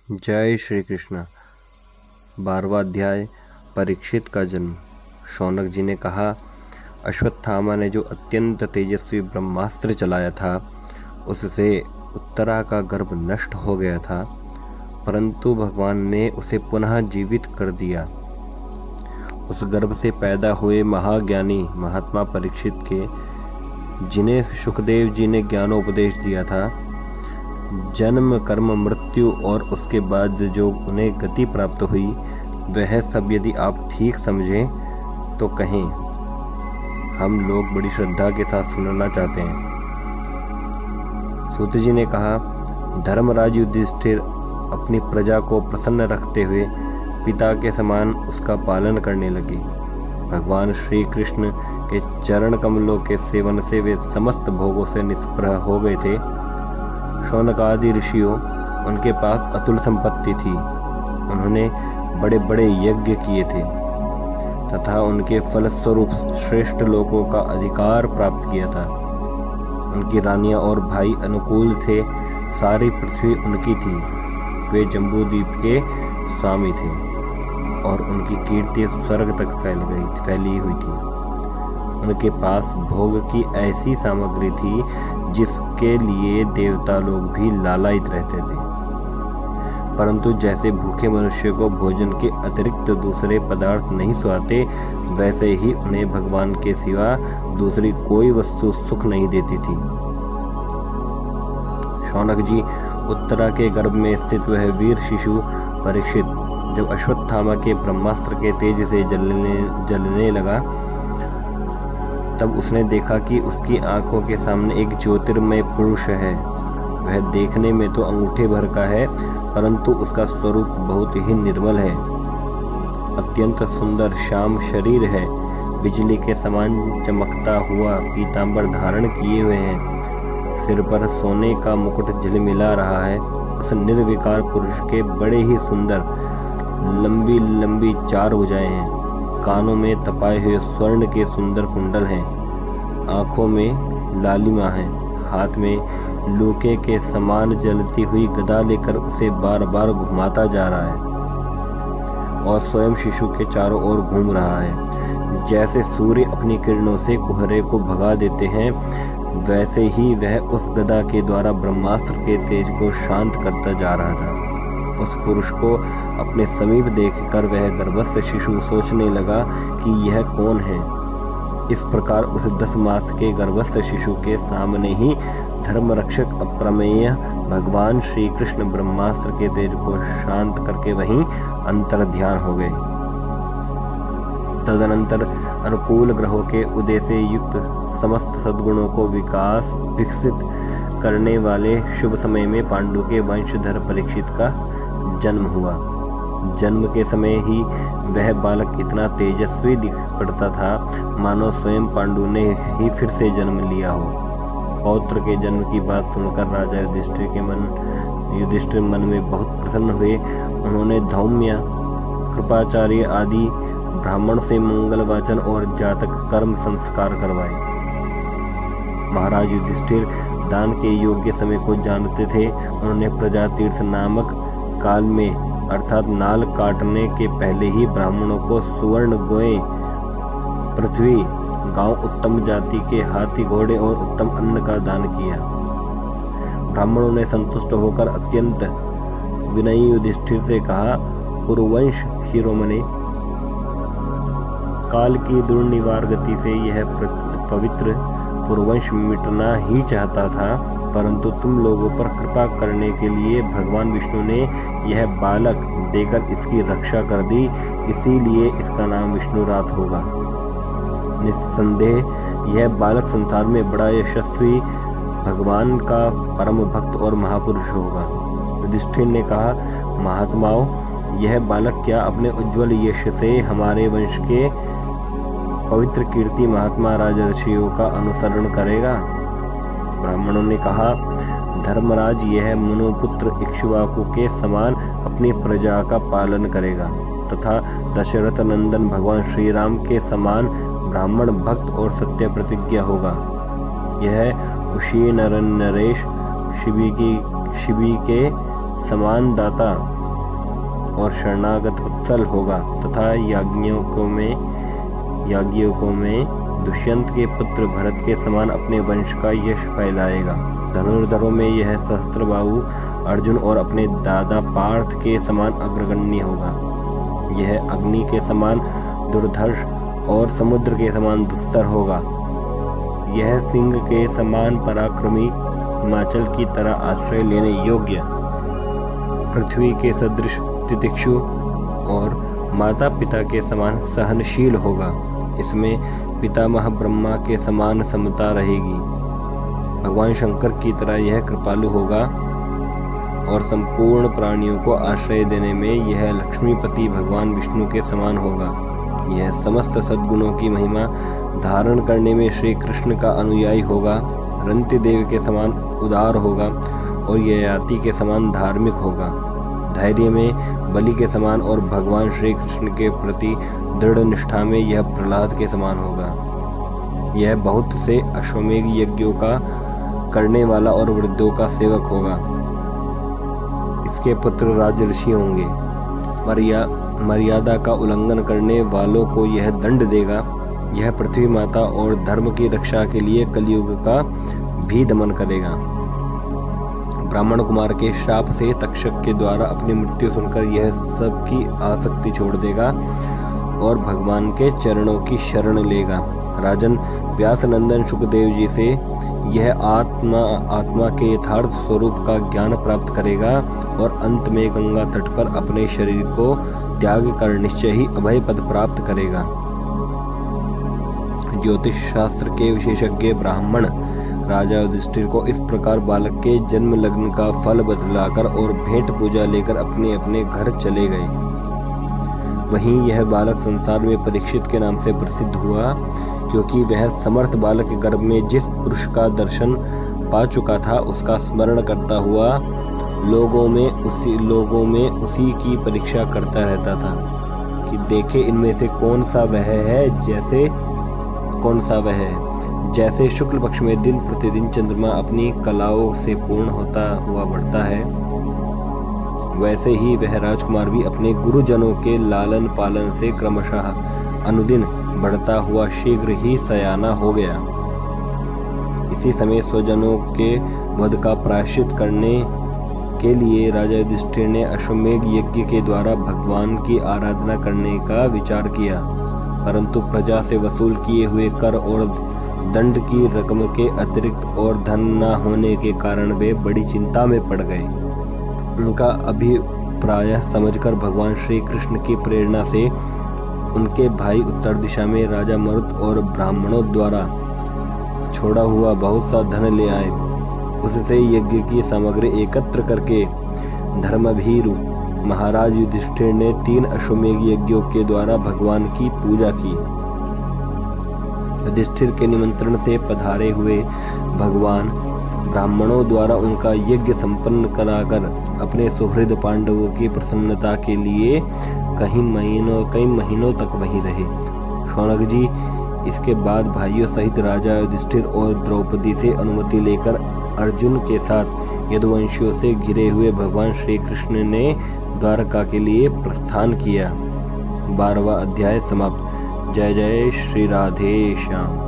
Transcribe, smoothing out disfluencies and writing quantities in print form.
जय श्री कृष्ण। 12वां अध्याय परीक्षित का जन्म। शौनक जी ने कहा, अश्वत्थामा ने जो अत्यंत तेजस्वी ब्रह्मास्त्र चलाया था उससे उत्तरा का गर्भ नष्ट हो गया था, परंतु भगवान ने उसे पुनः जीवित कर दिया। उस गर्भ से पैदा हुए महाज्ञानी महात्मा परीक्षित के, जिन्हें सुखदेव जी ने ज्ञानोपदेश दिया था, जन्म कर्म मृत्यु और उसके बाद जो उन्हें गति प्राप्त हुई, वह सब यदि आप ठीक समझें तो कहें। हम लोग बड़ी श्रद्धा के साथ सुनना चाहते हैं। सूत जी ने कहा, धर्मराज युधिष्ठिर अपनी प्रजा को प्रसन्न रखते हुए पिता के समान उसका पालन करने लगे। भगवान श्री कृष्ण के चरण कमलों के सेवन से वे समस्त भोगों से निष्प्रह हो गए थे। शौनक आदि ऋषियों, उनके पास अतुल संपत्ति थी। उन्होंने बड़े बड़े यज्ञ किए थे तथा उनके फलस्वरूप श्रेष्ठ लोगों का अधिकार प्राप्त किया था। उनकी रानियां और भाई अनुकूल थे। सारी पृथ्वी उनकी थी। वे जम्बूद्वीप के स्वामी थे और उनकी कीर्ति स्वर्ग तक फैली हुई थी। उनके पास भोग की ऐसी सामग्री थी जिसके लिए देवता लोग भी लालायित रहते थे, परंतु जैसे भूखे मनुष्य को भोजन के अतिरिक्त दूसरे पदार्थ नहीं सुहाते, वैसे ही उन्हें भगवान के सिवा दूसरी कोई वस्तु सुख नहीं देती थी। शौनक जी, उत्तरा के गर्भ में स्थित वह वीर शिशु परीक्षित जब अश्वत्थामा के ब्रह्मास्त्र के तेज से जलने लगा, तब उसने देखा कि उसकी आंखों के सामने एक ज्योतिर्मय पुरुष है। वह देखने में तो अंगूठे भर का है, परंतु उसका स्वरूप बहुत ही निर्मल है। अत्यंत सुंदर श्याम शरीर है। बिजली के समान चमकता हुआ पीतांबर धारण किए हुए हैं। सिर पर सोने का मुकुट झिलमिला रहा है। उस निर्विकार पुरुष के बड़े ही सुंदर लंबी लंबी 4 भुजाएं हैं। कानों में तपाए हुए स्वर्ण के सुंदर कुंडल हैं। आंखों में लालिमा है। हाथ में लूके के समान जलती हुई गदा लेकर उसे बार बार घुमाता जा रहा है और स्वयं शिशु के चारों ओर घूम रहा है। जैसे सूर्य अपनी किरणों से कुहरे को भगा देते हैं, वैसे ही वह उस गदा के द्वारा ब्रह्मास्त्र के तेज को शांत करता जा रहा था। उस पुरुष को अपने समीप देखकर वह गर्भस्थ शिशु सोचने लगा कि यह कौन है। इस प्रकार उस 10 मास के गर्भस्थ शिशु के सामने ही धर्मरक्षक अप्रमेय भगवान श्री कृष्ण ब्रह्मास्त्र के तेज को शांत करके वहीं अंतर्ध्यान हो गए। तदनंतर अनुकूल ग्रहों के उदय से युक्त समस्त सद्गुणों को विकसित करने वाले शुभ समय में पांडु के वंशधर परीक्षित का जन्म हुआ। जन्म के समय ही वह बालक इतना तेजस्वी दिख पड़ता था, मानो स्वयं पांडु ने ही फिर से जन्म लिया हो। पौत्र के जन्म की बात सुनकर राजा युधिष्ठिर मन में बहुत प्रसन्न हुए। उन्होंने धौम्य, कृपाचार्य आदि ब्राह्मण से मंगल वाचन और जातक कर्म संस्कार करवाए। महाराज युधिष्ठिर दान के योग्य समय को जानते थे। उन्होंने प्रजातीर्थ नामक काल में अर्थात नाल काटने के पहले ही ब्राह्मणों को सुवर्ण गोएं, पृथ्वी, गांव, उत्तम जाति के हाथी घोड़े और उत्तम अन्न का दान किया। ब्राह्मणों ने संतुष्ट होकर अत्यंत विनयी युधिष्ठिर से कहा, पुरुवंश शिरोमणि, काल की दुर्निवार गति से यह पवित्र पुरुवंश मिटना ही चाहता था, परंतु तुम लोगों पर कृपा करने के लिए भगवान विष्णु ने यह बालक देकर इसकी रक्षा कर दी, इसीलिए इसका नाम विष्णुरात होगा। निस्संदेह यह बालक संसार में बड़ा यशस्वी, भगवान का परम भक्त और महापुरुष होगा। युधिष्ठिर ने कहा, महात्माओं, यह बालक क्या अपने उज्ज्वल यश से हमारे वंश के पवित्र कीर्ति महात्मा राजर्षियों का अनुसरण करेगा? ब्राह्मणों ने कहा, धर्मराज यह मनुपुत्र इक्ष्वाकु के समान अपनी प्रजा का पालन करेगा तथा दशरथ नंदन भगवान श्री राम के समान ब्राह्मण भक्त और सत्य प्रतिज्ञा होगा। यह उशी नरेश शिवी के समान दाता और शरणागत वत्सल होगा तथा याज्ञियों में दुष्यंत के पुत्र भरत के समान अपने वंश का यश फैलाएगा। धनुर्धरों में यह सहस्त्रबाहु अर्जुन और अपने दादा पार्थ के समान अग्रगण्य होगा। यह अग्नि के समान दुर्धर्ष और समुद्र के समान दुस्तर होगा। यह सिंह के समान पराक्रमी, हिमाचल की तरह आश्रय लेने योग्य, पृथ्वी के सदृश तितिक्षु और माता पिता के समान सहनशील होगा। इसमें पितामह ब्रह्मा के समान समता रहेगी। भगवान शंकर की तरह यह कृपालु होगा और संपूर्ण प्राणियों को आश्रय देने में यह लक्ष्मीपति भगवान विष्णु के समान होगा। यह समस्त सद्गुणों की महिमा धारण करने में श्री कृष्ण का अनुयायी होगा। रंति देव के समान उदार होगा और ययाति के समान धार्मिक होगा। धैर्य में बलि के समान और भगवान श्री कृष्ण के प्रति दृढ़ निष्ठा में यह प्रहलाद के समान होगा। यह बहुत से अश्वमेध यज्ञों का करने वाला और वृद्धों का सेवक होगा। इसके पुत्र राजऋषि होंगे। मर्यादा का उल्लंघन करने वालों को यह दंड देगा। यह पृथ्वी माता और धर्म की रक्षा के लिए कलयुग का भी दमन करेगा। ब्राह्मण कुमार के शाप से तक्षक के द्वारा अपनी मृत्यु सुनकर यह सबकी आसक्ति छोड़ देगा और भगवान के चरणों की शरण लेगा। राजन व्यास नंदन सुखदेव जी से यह आत्मा के यथार्थ स्वरूप का ज्ञान प्राप्त करेगा और अंत में गंगा तट पर अपने शरीर को त्याग कर निश्चय ही अभय पद प्राप्त करेगा। ज्योतिष शास्त्र के विशेषज्ञ ब्राह्मण राजा युधिष्ठिर को इस प्रकार बालक के जन्म लग्न का फल बतलाकर और भेंट पूजा लेकर अपने अपने घर चले गए। वहीं यह बालक संसार में परीक्षित के नाम से प्रसिद्ध हुआ, क्योंकि वह समर्थ बालक के गर्भ में जिस पुरुष का दर्शन पा चुका था उसका स्मरण करता हुआ लोगों में उसी की परीक्षा करता रहता था कि देखे इनमें से कौन सा वह है। जैसे शुक्ल पक्ष में दिन प्रतिदिन चंद्रमा अपनी कलाओं से पूर्ण होता हुआ बढ़ता है, वैसे ही वह राजकुमार भी अपने गुरुजनों के लालन पालन से क्रमशः अनुदिन बढ़ता हुआ शीघ्र ही सयाना हो गया। इसी समय स्वजनों के वध का प्रायश्चित करने के लिए राजा युधिष्ठिर ने अश्वमेध यज्ञ के द्वारा भगवान की आराधना करने का विचार किया, परंतु प्रजा से वसूल किए हुए कर और दंड की रकम के अतिरिक्त और धन न होने के कारण वे बड़ी चिंता में पड़ गए। उनका अभिप्राय समझकर भगवान श्री कृष्ण की प्रेरणा से उनके भाई उत्तर दिशा में राजा मरुत और ब्राह्मणों द्वारा छोड़ा हुआ बहुत सा धन ले आए। उससे यज्ञ की सामग्री एकत्र करके धर्मभीरु महाराज युधिष्ठिर ने 3 अश्वमेध यज्ञों के द्वारा भगवान की पूजा की। युधिष्ठिर के निमंत्रण से पधारे हुए भगवान ब्राह्मणों द्वारा उनका यज्ञ संपन्न कराकर अपने सुहृद पांडवों की प्रसन्नता के लिए कई महीनों तक वहीं रहे। शौनक जी इसके बाद भाइयों सहित राजा युधिष्ठिर और द्रौपदी से अनुमति लेकर अर्जुन के साथ यदुवंशियों से घिरे हुए भगवान श्री कृष्ण ने द्वारका के लिए प्रस्थान किया। 12वां अध्याय समाप्त। जय जय श्री राधे श्याम।